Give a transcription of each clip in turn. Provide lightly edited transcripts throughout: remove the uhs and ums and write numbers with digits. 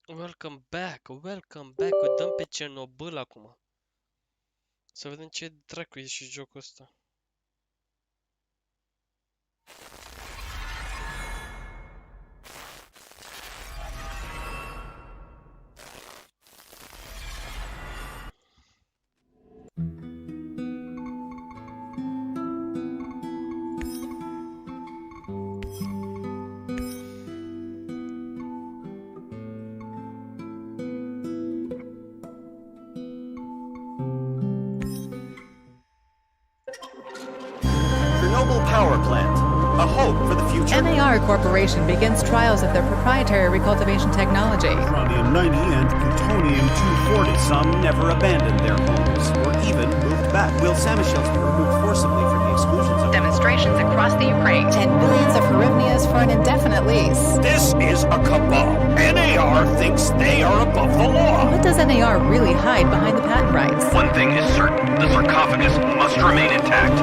Welcome back, o dăm pe Chernobyl acum. Să vedem ce dracu e și jocul ăsta. Chernobyl power plant. A hope for the future. NAR Corporation begins trials of their proprietary recultivation technology. Uranium-90 and plutonium-240. Some never abandoned their homes or even moved back. Will Samoshells be removed forcibly from the exclusion zone? Demonstrations across the Ukraine. 10 billions of hryvnias for an indefinite lease. This is a cabal. NAR thinks they are above the law. What does NAR really hide behind the patent rights? One thing is certain. The sarcophagus must remain intact.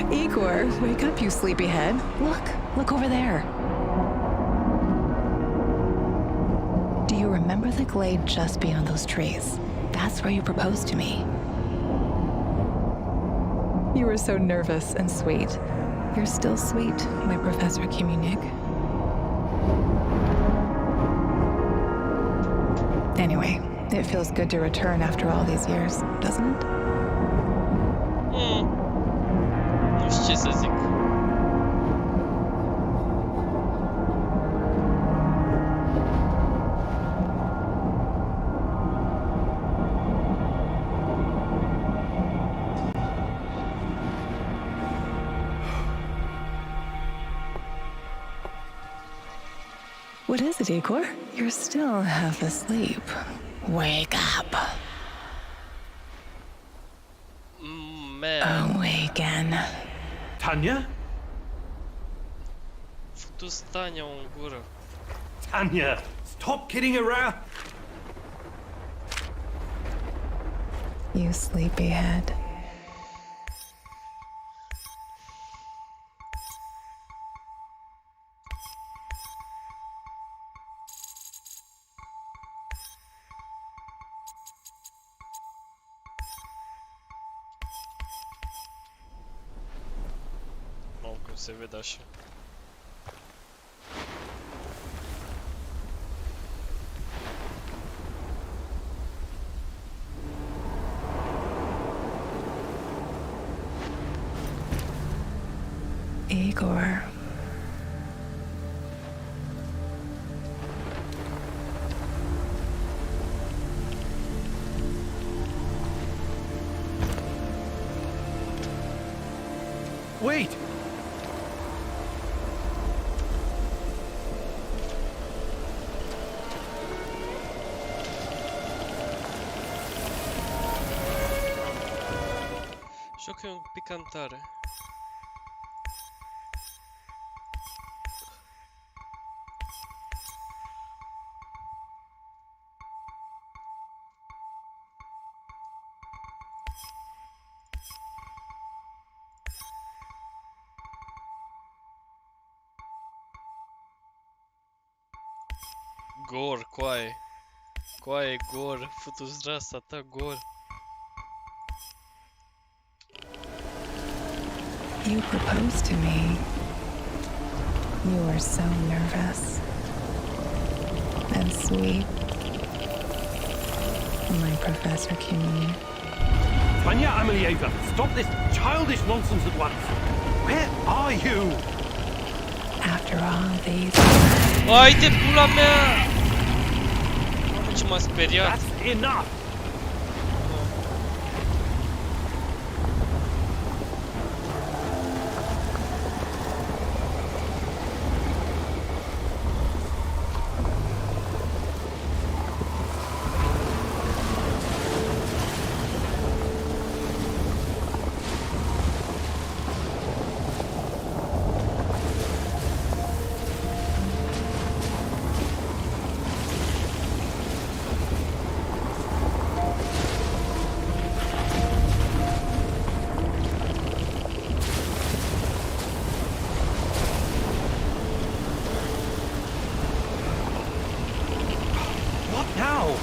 Igor, wake up, you sleepyhead. Look over there. Do you remember the glade just beyond those trees? That's where you proposed to me. You were so nervous and sweet. You're still sweet, my Professor Kiminik. Anyway, it feels good to return after all these years, doesn't it? Nu știu ce să zic. What is it, Igor? You're still half asleep. Wake up. Man, Awaken. Tanya? fătu Stania în gură. Tanya, stop kidding around. You sleepyhead. Mamă, cum se vede așa. Igor. Wait! Jocul e un pic cam tare. Gor, coaie. Coaie, Gor. Fătu-ți rasa ta, Gor. You proposed to me. You were so nervous and sweet, my Professor Kimi. Tanya Amelieva, stop this childish nonsense at once. Where are you? After all these Hai de pula mea! Mamă, ce m-a speriat. That's enough. Now!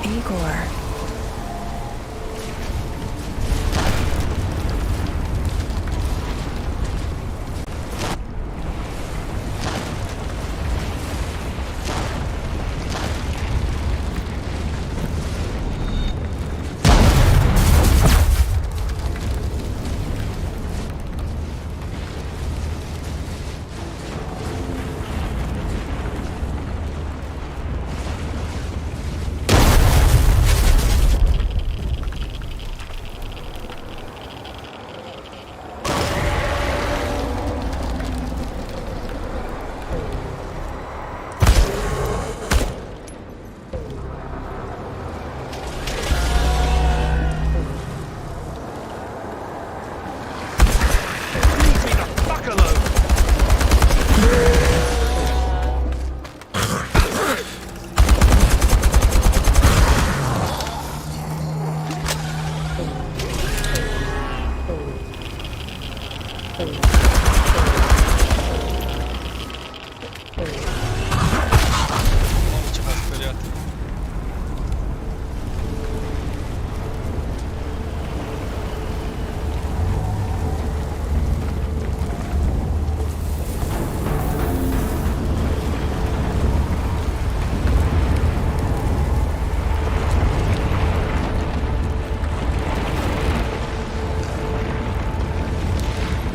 Igor. Mamă, ce m-a speriat.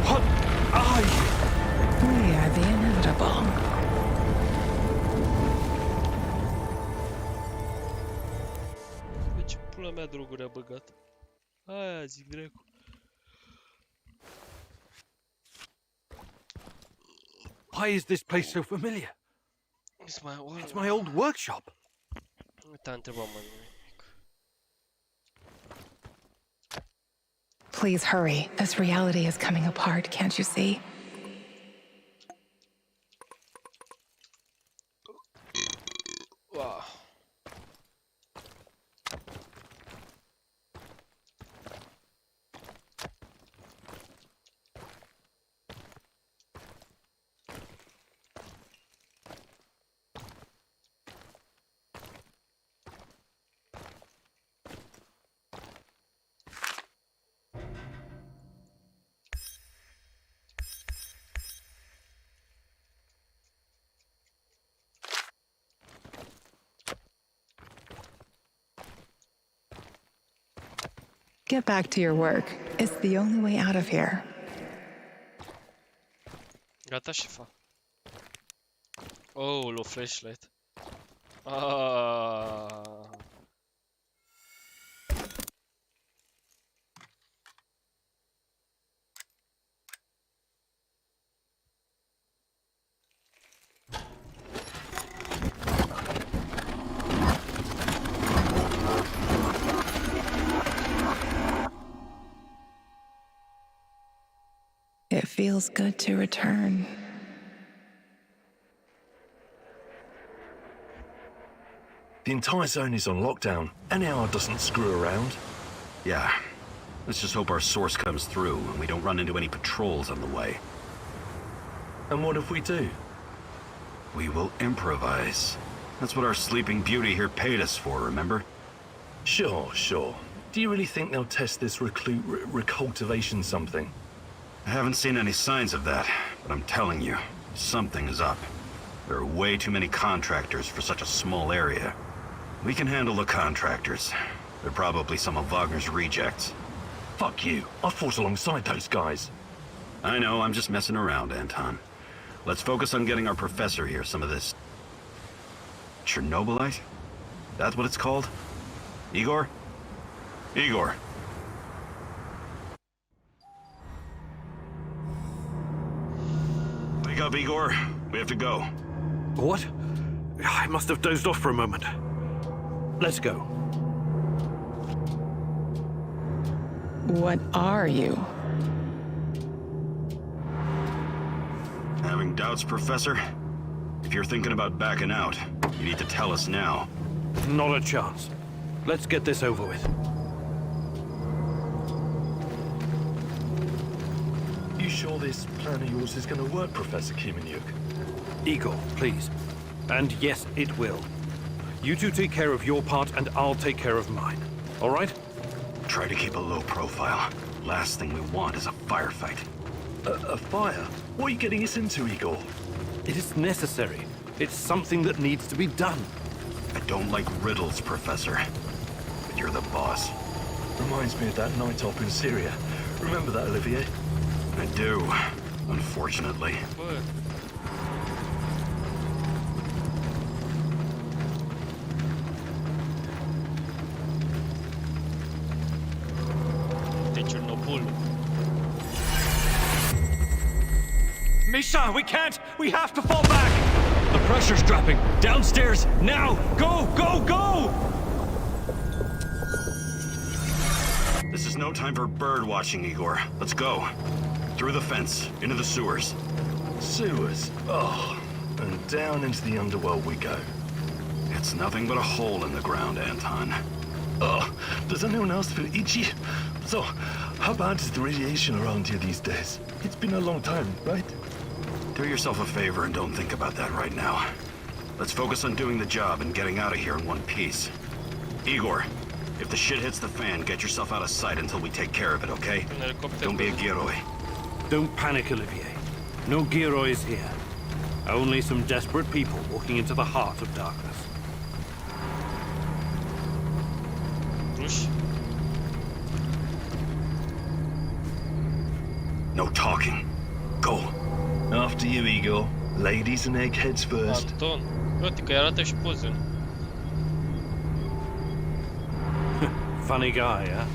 What are you? We are the inevitable. Bă, ce pula mea droguri a băgat? Aia zic dracu. Why is this place so familiar? It's my It's my old workshop. Nu te-a întrebat, mă, nimic. Please hurry. This reality is coming apart, can't you see? Wow. Get back to your work. It's the only way out of here. Gata, șefa. Oh, low flashlight. Ah. It feels good to return. The entire zone is on lockdown. NAR doesn't screw around. Yeah. Let's just hope our source comes through and we don't run into any patrols on the way. And what if we do? We will improvise. That's what our Sleeping Beauty here paid us for, remember? Sure. Do you really think they'll test this recultivation something? I haven't seen any signs of that, but I'm telling you, something is up. There are way too many contractors for such a small area. We can handle the contractors. They're probably some of Wagner's rejects. Fuck you. I fought alongside those guys. I know, I'm just messing around, Anton. Let's focus on getting our professor here some of this... Chernobylite? That's what it's called? Igor? Igor. Wake up, Igor. We have to go. What? I must have dozed off for a moment. Let's go. What are you? Having doubts, Professor? If you're thinking about backing out, you need to tell us now. Not a chance. Let's get this over with. You sure this plan of yours is going to work, Professor Kimenyuk? Igor, please. And yes, it will. You two take care of your part, and I'll take care of mine. All right? Try to keep a low profile. Last thing we want is a firefight. A fire? What are you getting us into, Igor? It is necessary. It's something that needs to be done. I don't like riddles, Professor. But you're the boss. Reminds me of that night op in Syria. Remember that, Olivier? I do, unfortunately. Bă, de Chernobyl. Misha, we can't! We have to fall back! The pressure's dropping. Downstairs, now! Go, go, go! This is no time for bird watching, Igor. Let's go. Through the fence, into the sewers. Sewers. Oh, and down into the underworld we go. It's nothing but a hole in the ground, Anton. Oh, does anyone else feel itchy? So, how bad is the radiation around here these days? It's been a long time, right? Do yourself a favor and don't think about that right now. Let's focus on doing the job and getting out of here in one piece. Igor, if the shit hits the fan, get yourself out of sight until we take care of it, okay? Un elicopter. Don't be a Gheroi. Don't panic, Olivier. No Giroids here. Only some desperate people walking into the heart of darkness. Ruși. No talking. Go. After you, Igor. Ladies and eggheads first. Anton. Uite că îi arată și pozele. Funny guy, huh?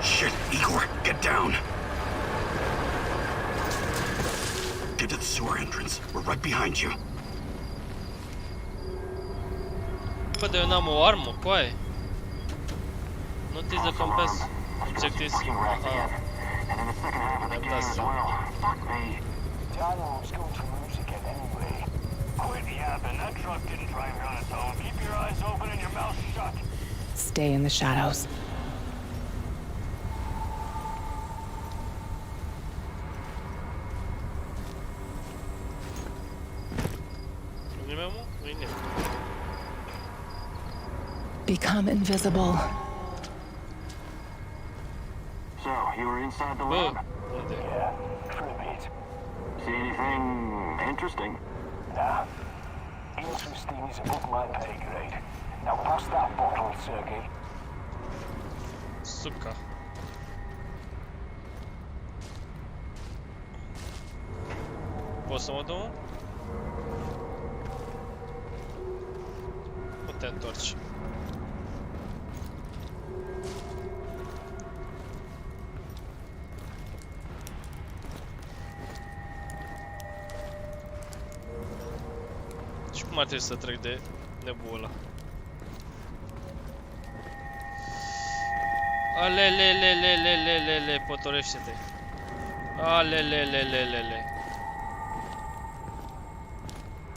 Shit, Igor, get down. Get to the sewer entrance. We're right behind you. Bă, dar eu n-am o armă, coaie. Notice the compass. Objectives. Stay in the shadows. Nu-i nimeni, mă? Nu-i nimeni. Become invisible. So, you were inside the Bă, lab? unde? For a bit. See anything interesting? Nah. Interesting is above my pay grade. Now pass that bottle, Sergey. Suca. Poți să mă duc? Nu te întorci. Și cum ar trebui să trec de nebula? Alelelelelelelele, potorește-te. Alelelelelele.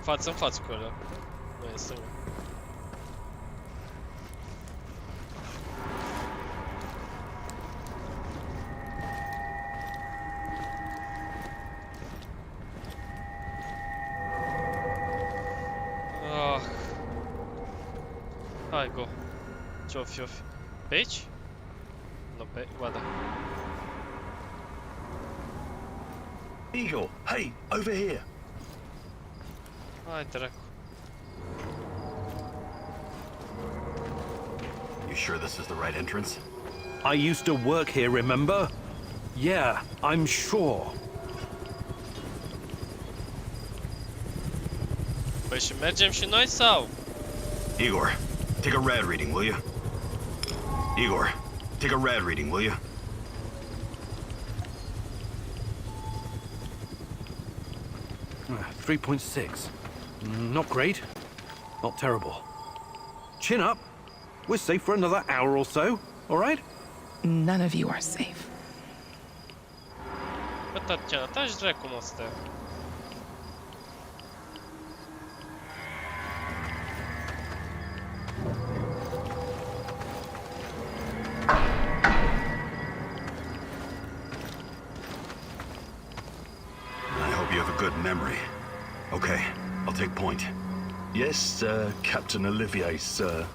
Față în față cu ăla. Nu e în stânga. Ah. Hai, go. Ce-o fi, o fi? Pe aici? Nu, pe... Ba da. Igor, hey, over here. Hai, dracu. You sure this is the right entrance? I used to work here, remember? Yeah, I'm sure. Păi și mergem și noi sau? Igor, take a rad reading, will you? Igor, take a rad reading, will you? 3.6. Not great. Not terrible. Chin up. We're safe for another hour or so, all right? None of you are safe. Bă, Tatiana, taci dracu, mă, stă. hope you have a good memory. Okay, I'll take point. Yes, sir, Captain Olivier, sir.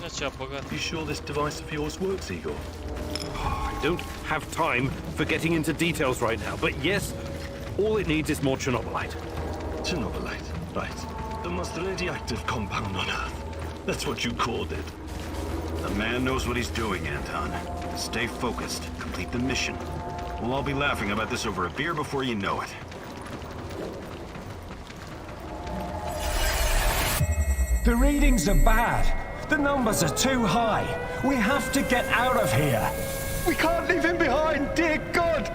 Ce-a băgat? You sure this device of yours works, Igor? I don't have time for getting into details right now, but yes, all it needs is more Chernobylite. Chernobyl, right. The most radioactive compound on Earth. That's what you called it. The man knows what he's doing, Anton. Stay focused. Complete the mission. We'll all be laughing about this over a beer before you know it. The readings are bad. The numbers are too high. We have to get out of here. We can't leave him behind, dear God!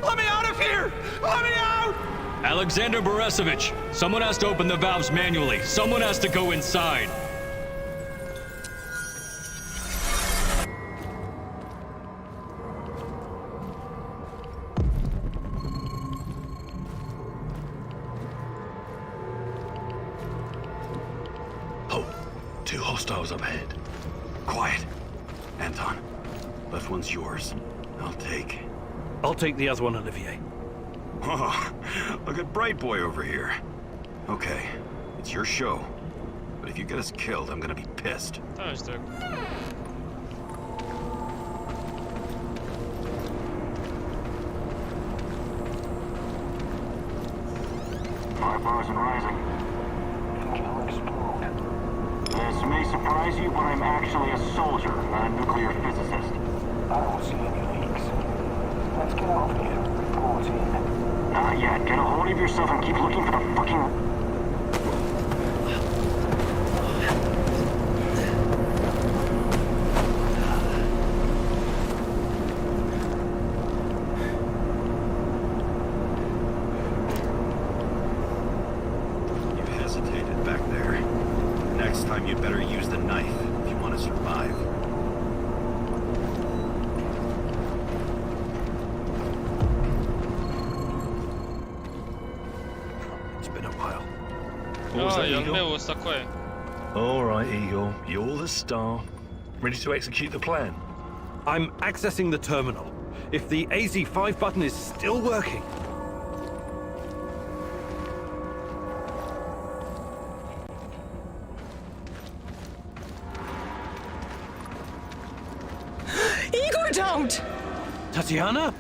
Let me out of here! Let me out! Alexander Borisovich, someone has to open the valves manually. Someone has to go inside. Oh, two hostiles up ahead. Quiet. Anton, left one's yours. I'll take the other one, Olivier. Oh, look at Bright Boy over here. Okay, it's your show. But if you get us killed, I'm gonna be pissed. Da, ești dracu. Fire bars and rising. It'll explode. This may surprise you, but I'm actually a soldier, not a nuclear physicist. I don't see any leaks. Let's get out of here. Report in. Not yet. Get a hold of yourself and keep looking for the fucking... You hesitated back there. Next time you'd better use the knife if you want to survive. It's been a while. What was that, E al Igor? meu ăsta cu aia. All right, Igor. You're the star. Ready to execute the plan? I'm accessing the terminal. If the AZ5 button is still working... Igor, don't! Tatiana?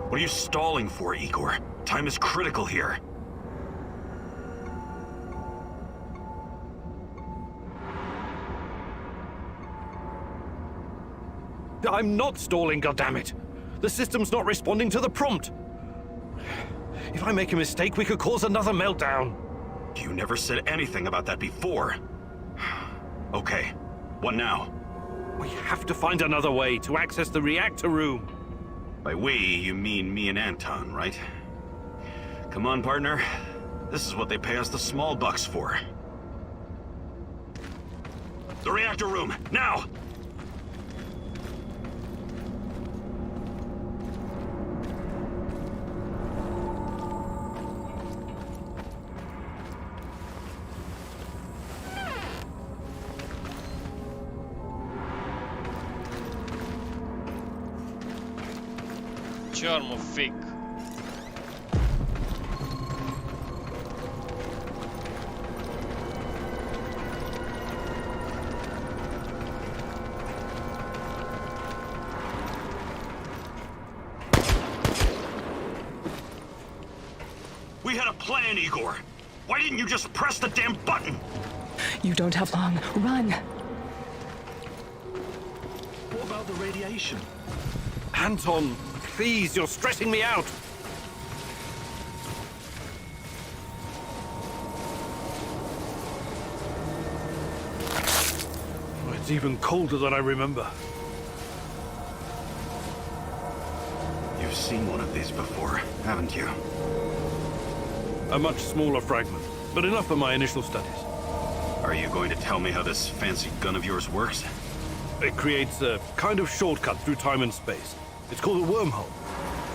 What are you stalling for, Igor? Time is critical here. I'm not stalling, goddammit! The system's not responding to the prompt! If I make a mistake, we could cause another meltdown. You never said anything about that before. Okay, what now? We have to find another way to access the reactor room. By we, you mean me and Anton, right? Come on, partner. This is what they pay us the small bucks for. The reactor room, now! Ce armă fake. We had a plan, Igor. Why didn't you just press the damn button? You don't have long. Run! What about the radiation? Anton, please, you're stressing me out. It's even colder than I remember. You've seen one of these before, haven't you? A much smaller fragment, but enough for my initial studies. Are you going to tell me how this fancy gun of yours works? It creates a kind of shortcut through time and space. It's called a wormhole.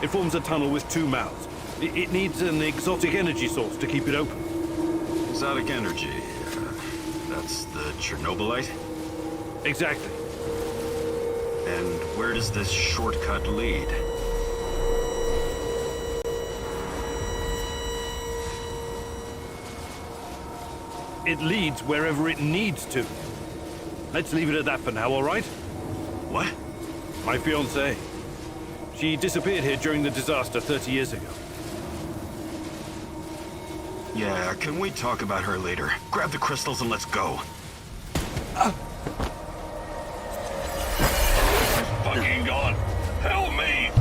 It forms a tunnel with two mouths. It needs an exotic energy source to keep it open. Exotic energy. That's the Chernobylite? Exactly. And where does this shortcut lead? It leads wherever it needs to. Let's leave it at that for now, all right? What? My fiancée. She disappeared here during the disaster 30 years ago. Yeah, can we talk about her later? Grab the crystals and let's go. Fucking gone. Help me!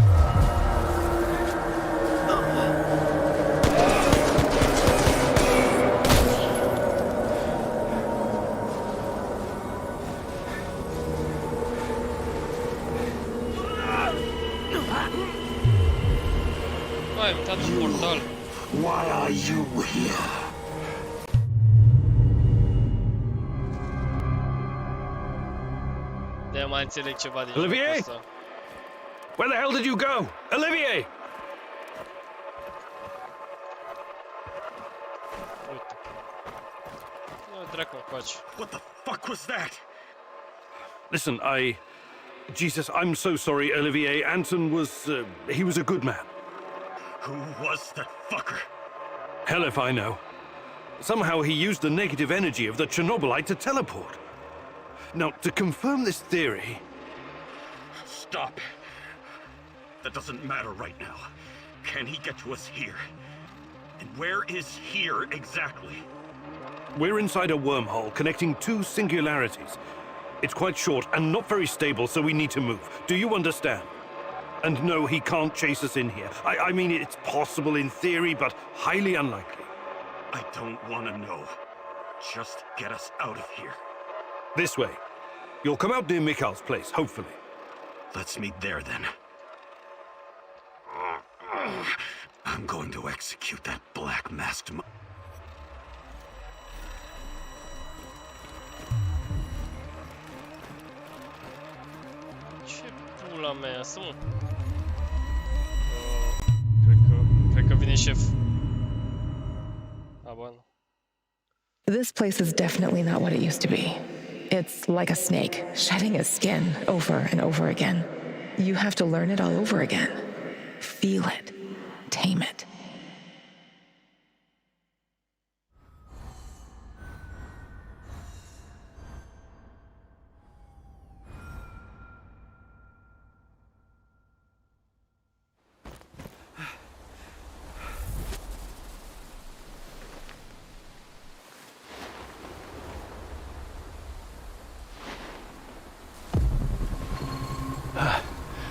Hai intrat în portal. Why are you here? De mai înțeleg ceva din Olivier? jocul ăsta. Where the hell did you go? Olivier! Uite. Nu, dracu încoace. What the fuck was that? Listen, Jesus, I'm so sorry, Olivier. Anton was, he was a good man. Who was that fucker? Hell if I know. Somehow he used the negative energy of the Chernobylite to teleport. Now, to confirm this theory... Stop. That doesn't matter right now. Can he get to us here? And where is here exactly? We're inside a wormhole connecting two singularities. It's quite short and not very stable, so we need to move. Do you understand? And no, he can't chase us in here. I mean, it's possible in theory, but highly unlikely. I don't want to know. Just get us out of here. This way. You'll come out near Mikhail's place, hopefully. Let's meet there then. I'm going to execute that black-masked Ce pula mea asta, mă? Cred că vine șef. Habar nu. This place is definitely not what it used to be. It's like a snake, shedding its skin over and over again. You have to learn it all over again. Feel it. Tame it.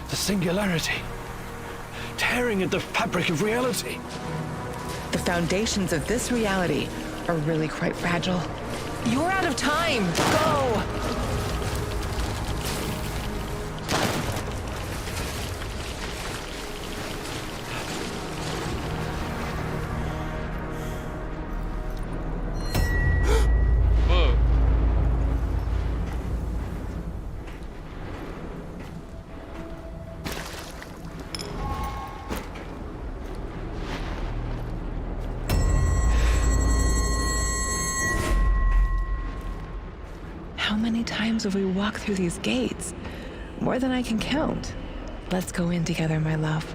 The singularity. Tearing at the fabric of reality. The foundations of this reality are really quite fragile. You're out of time! Go! Bă! How many times have we walked through these gates? More than I can count. Let's go in together, my love.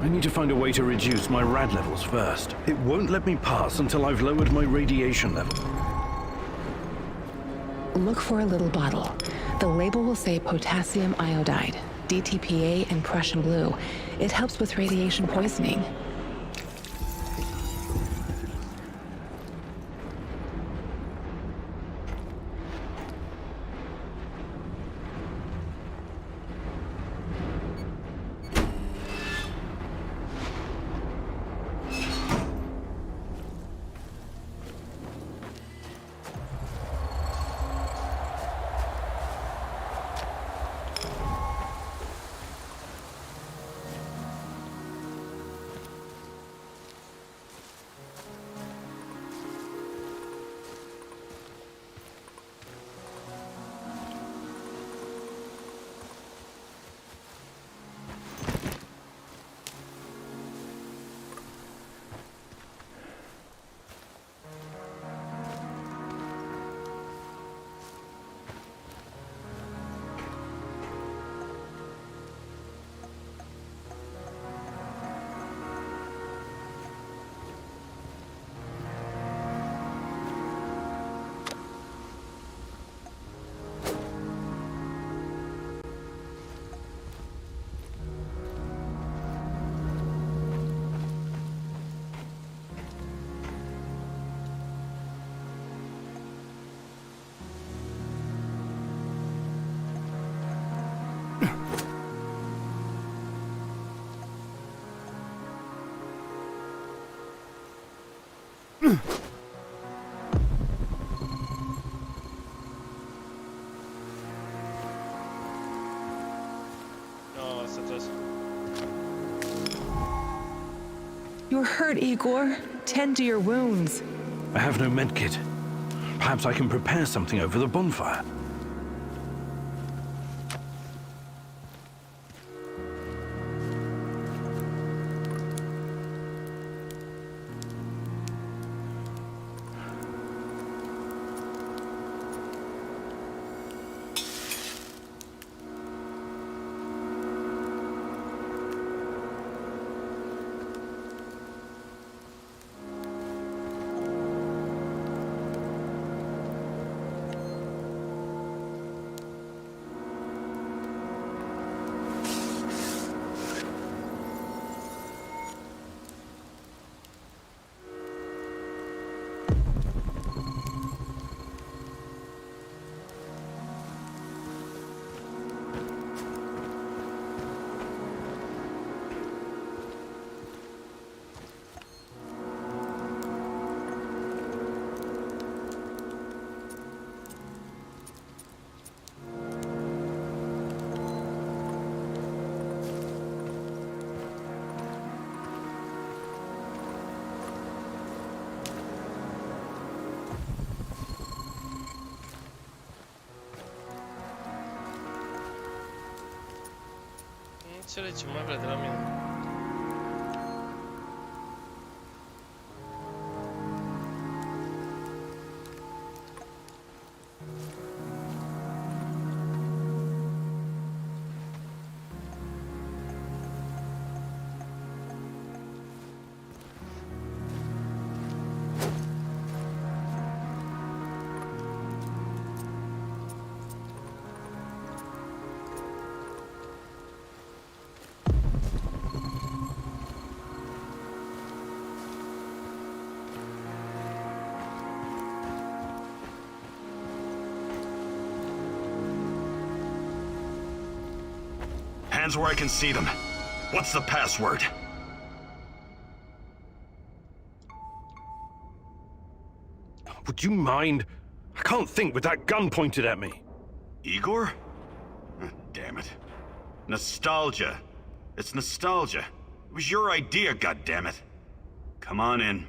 I need to find a way to reduce my rad levels first. It won't let me pass until I've lowered my radiation level. Look for a little bottle. The label will say potassium iodide, DTPA, and Prussian blue. It helps with radiation poisoning. No, hasta atrás. You're hurt, Igor. Tend to your wounds. I have no medkit. Perhaps I can prepare something over the bonfire. Înțelegi ce mai vrea de la mine. Hands where I can see them. What's the password? Would you mind? I can't think with that gun pointed at me. Igor? Damn it. Nostalgia. It's nostalgia. It was your idea, goddammit. Come on in.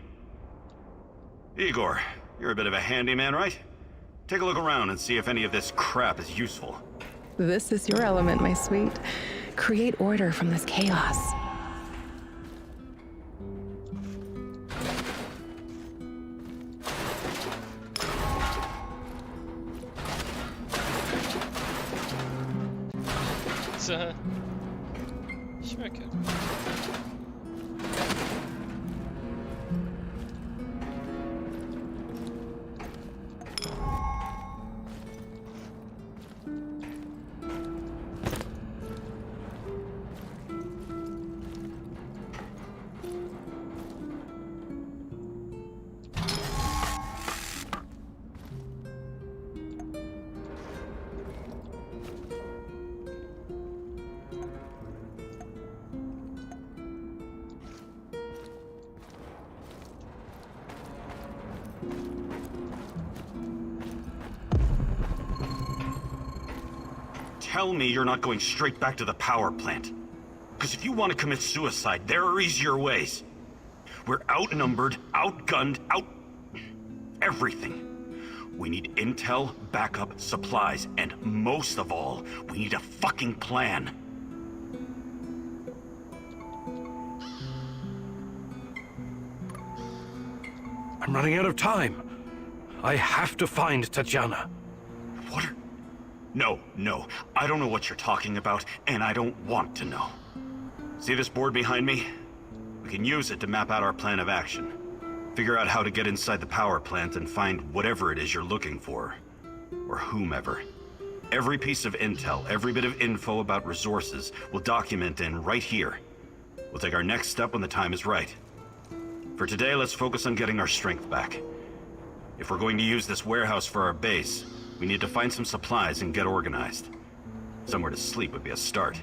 Igor, you're a bit of a handyman, right? Take a look around and see if any of this crap is useful. This is your element, my sweet. Create order from this chaos. Șmecher. Tell me you're not going straight back to the power plant. Because if you want to commit suicide, there are easier ways. We're outnumbered, outgunned, everything. We need intel, backup, supplies, and most of all, we need a fucking plan. I'm running out of time. I have to find Tatiana. What are... No. I don't know what you're talking about, and I don't want to know. See this board behind me? We can use it to map out our plan of action. Figure out how to get inside the power plant and find whatever it is you're looking for. Or whomever. Every piece of intel, every bit of info about resources, we'll document in right here. We'll take our next step when the time is right. For today, let's focus on getting our strength back. If we're going to use this warehouse for our base, we need to find some supplies and get organized. Somewhere to sleep would be a start.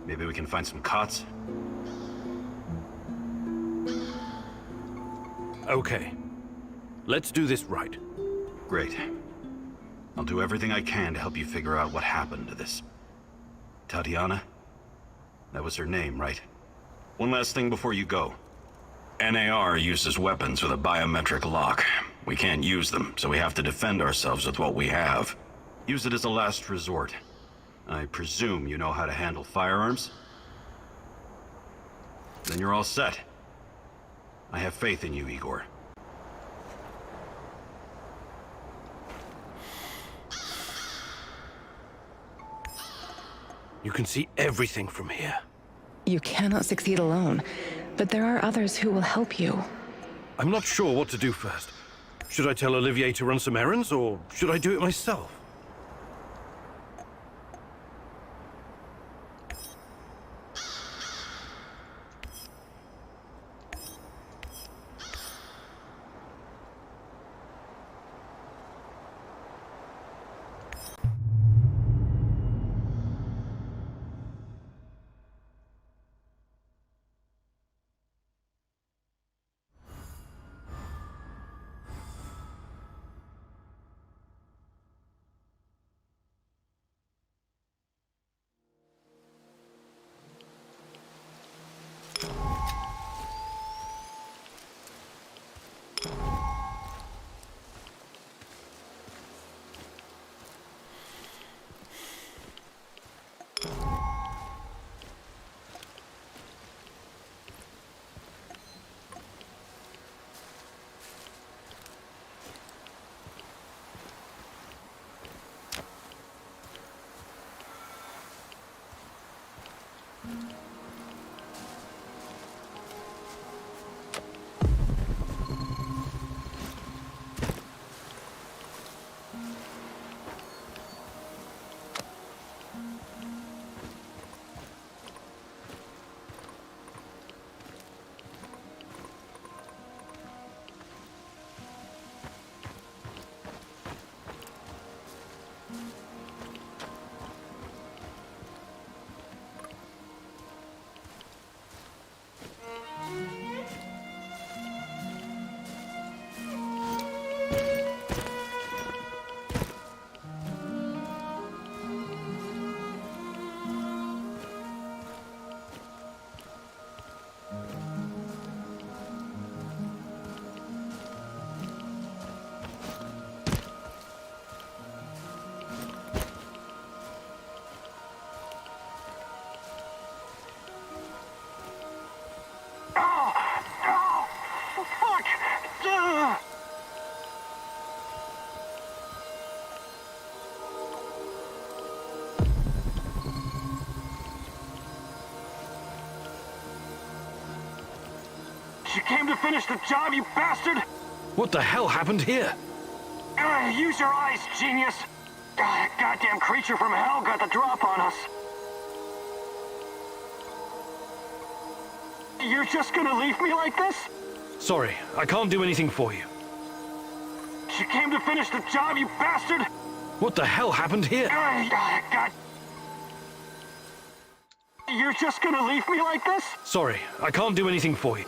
Maybe we can find some cots? Okay. Let's do this right. Great. I'll do everything I can to help you figure out what happened to this... Tatiana? That was her name, right? One last thing before you go. NAR uses weapons with a biometric lock. We can't use them, so we have to defend ourselves with what we have. Use it as a last resort. I presume you know how to handle firearms? Then you're all set. I have faith in you, Igor. You can see everything from here. You cannot succeed alone, but there are others who will help you. I'm not sure what to do first. Should I tell Olivier to run some errands, or should I do it myself? You came to finish the job, you bastard! What the hell happened here? Use your eyes, genius! That goddamn creature from hell got the drop on us. You're just gonna leave me like this? Sorry, I can't do anything for you. You came to finish the job, you bastard! What the hell happened here? God. You're just gonna leave me like this? Sorry, I can't do anything for you.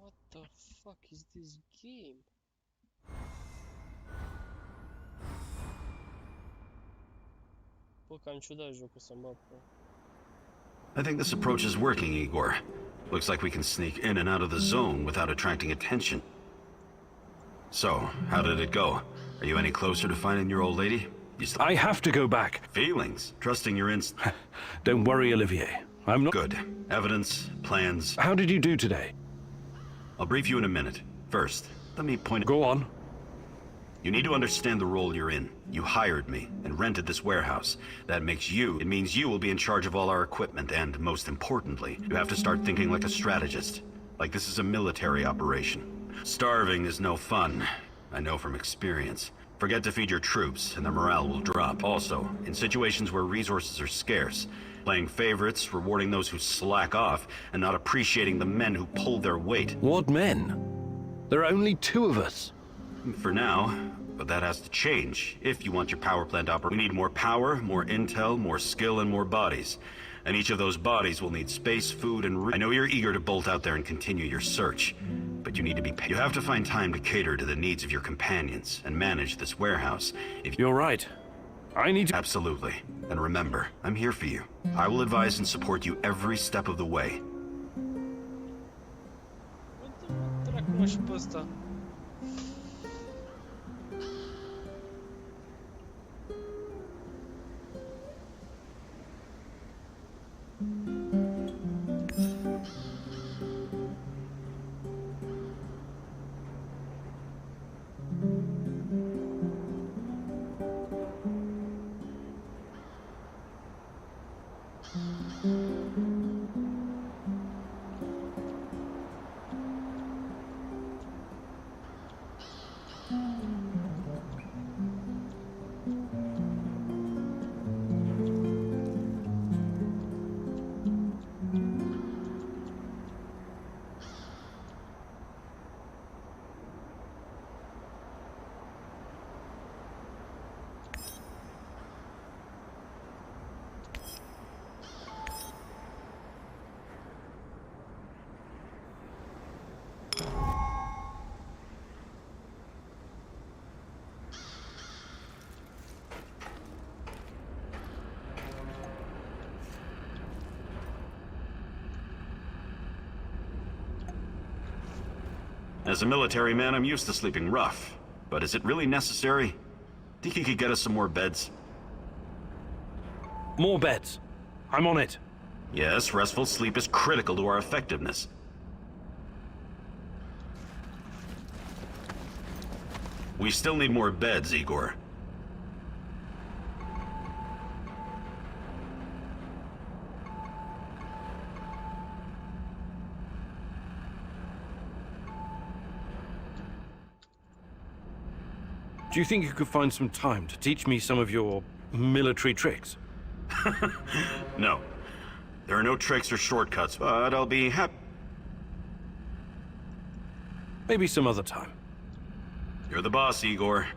What the fuck is this game? Bă, cam ciudat jocul să-mi bag pe. I think this approach is working, Igor. Looks like we can sneak in and out of the zone without attracting attention. So, how did it go? Are you any closer to finding your old lady? You still... I have to go back. Feelings? Trusting your Don't worry, Olivier. I'm not... Good. Evidence, plans... How did you do today? I'll brief you in a minute. First, let me point... Go on. You need to understand the role you're in. You hired me and rented this warehouse. That makes you... It means you will be in charge of all our equipment, and most importantly, you have to start thinking like a strategist. Like this is a military operation. Starving is no fun. I know from experience. Forget to feed your troops, and their morale will drop. Also, in situations where resources are scarce, playing favorites, rewarding those who slack off, and not appreciating the men who pulled their weight. What men? There are only 2 of us. For now, but that has to change if you want your power plant operate. We need more power, more intel, more skill, and more bodies. And each of those bodies will need space, food, and... I know you're eager to bolt out there and continue your search, but you need to be... You have to find time to cater to the needs of your companions and manage this warehouse. If You're right. I need to... Absolutely. And remember, I'm here for you. I will advise and support you every step of the way. Dracu mă și pe ăsta. As a military man, I'm used to sleeping rough. But is it really necessary? Think you could get us some more beds? More beds. I'm on it. Yes, restful sleep is critical to our effectiveness. We still need more beds, Igor. Do you think you could find some time to teach me some of your military tricks? No. There are no tricks or shortcuts, but I'll be happy. Maybe some other time. You're the boss, Igor.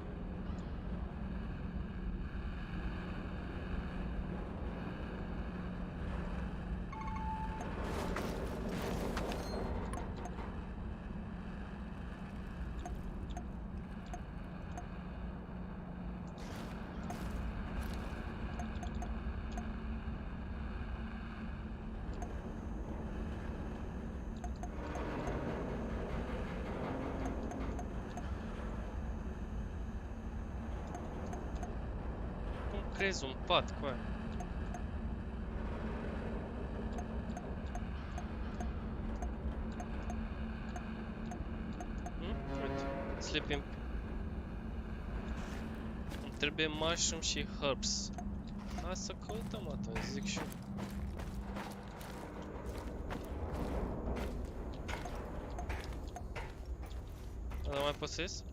Crezi un pat cu aia. Uite, sleeping. Îmi trebuie mushroom și herbs. Hai să căutăm atunci, zic și eu. Dar mai poți să ies?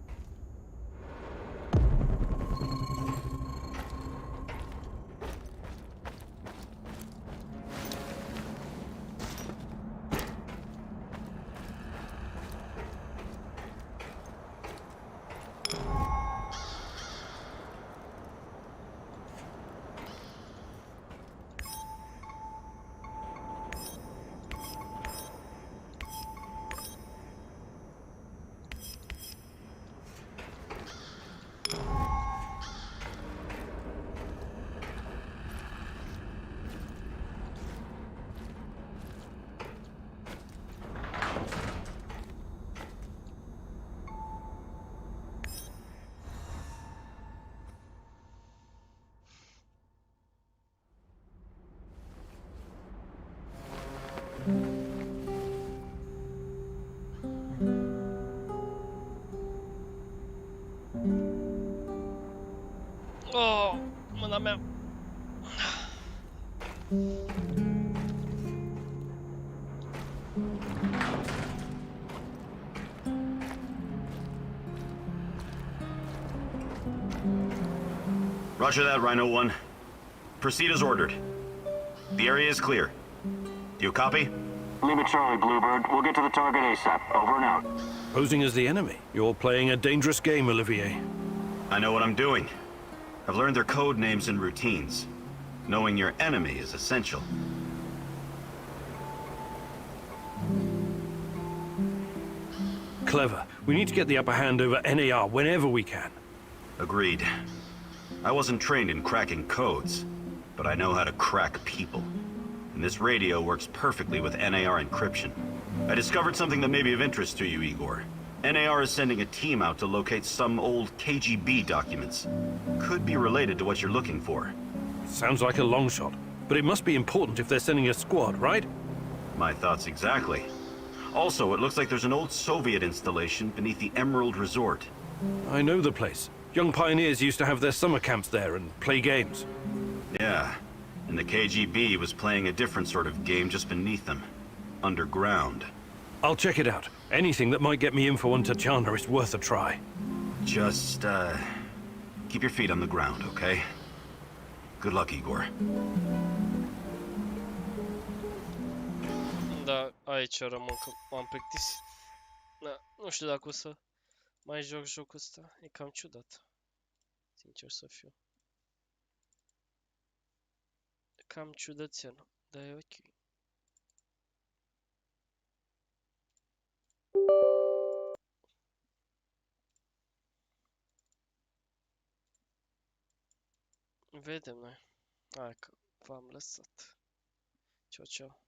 Roger that, Rhino 1. Proceed as ordered. The area is clear. Do you copy? Leave it Charlie, Bluebird. We'll get to the target ASAP. Over and out. Posing as the enemy. You're playing a dangerous game, Olivier. I know what I'm doing. I've learned their code names and routines. Knowing your enemy is essential. Clever. We need to get the upper hand over NAR whenever we can. Agreed. I wasn't trained in cracking codes, but I know how to crack people. And this radio works perfectly with NAR encryption. I discovered something that may be of interest to you, Igor. NAR is sending a team out to locate some old KGB documents. Could be related to what you're looking for. Sounds like a long shot, but it must be important if they're sending a squad, right? My thoughts exactly. Also, it looks like there's an old Soviet installation beneath the Emerald Resort. I know the place. Young pioneers used to have their summer camps there and play games. Yeah, and the KGB was playing a different sort of game just beneath them. Underground. I'll check it out. Anything that might get me info on Tatiana is worth a try. Just, keep your feet on the ground, okay? Good luck, Igor. Da, aici rămân că m-am plictisit. Da, nu știu dacă o să mai joc jocul ăsta. E cam ciudat. Sincer să fiu. E cam ciudățel, dar e ok. Vedem noi. Hai că v-am lăsat. Ciao, ciao.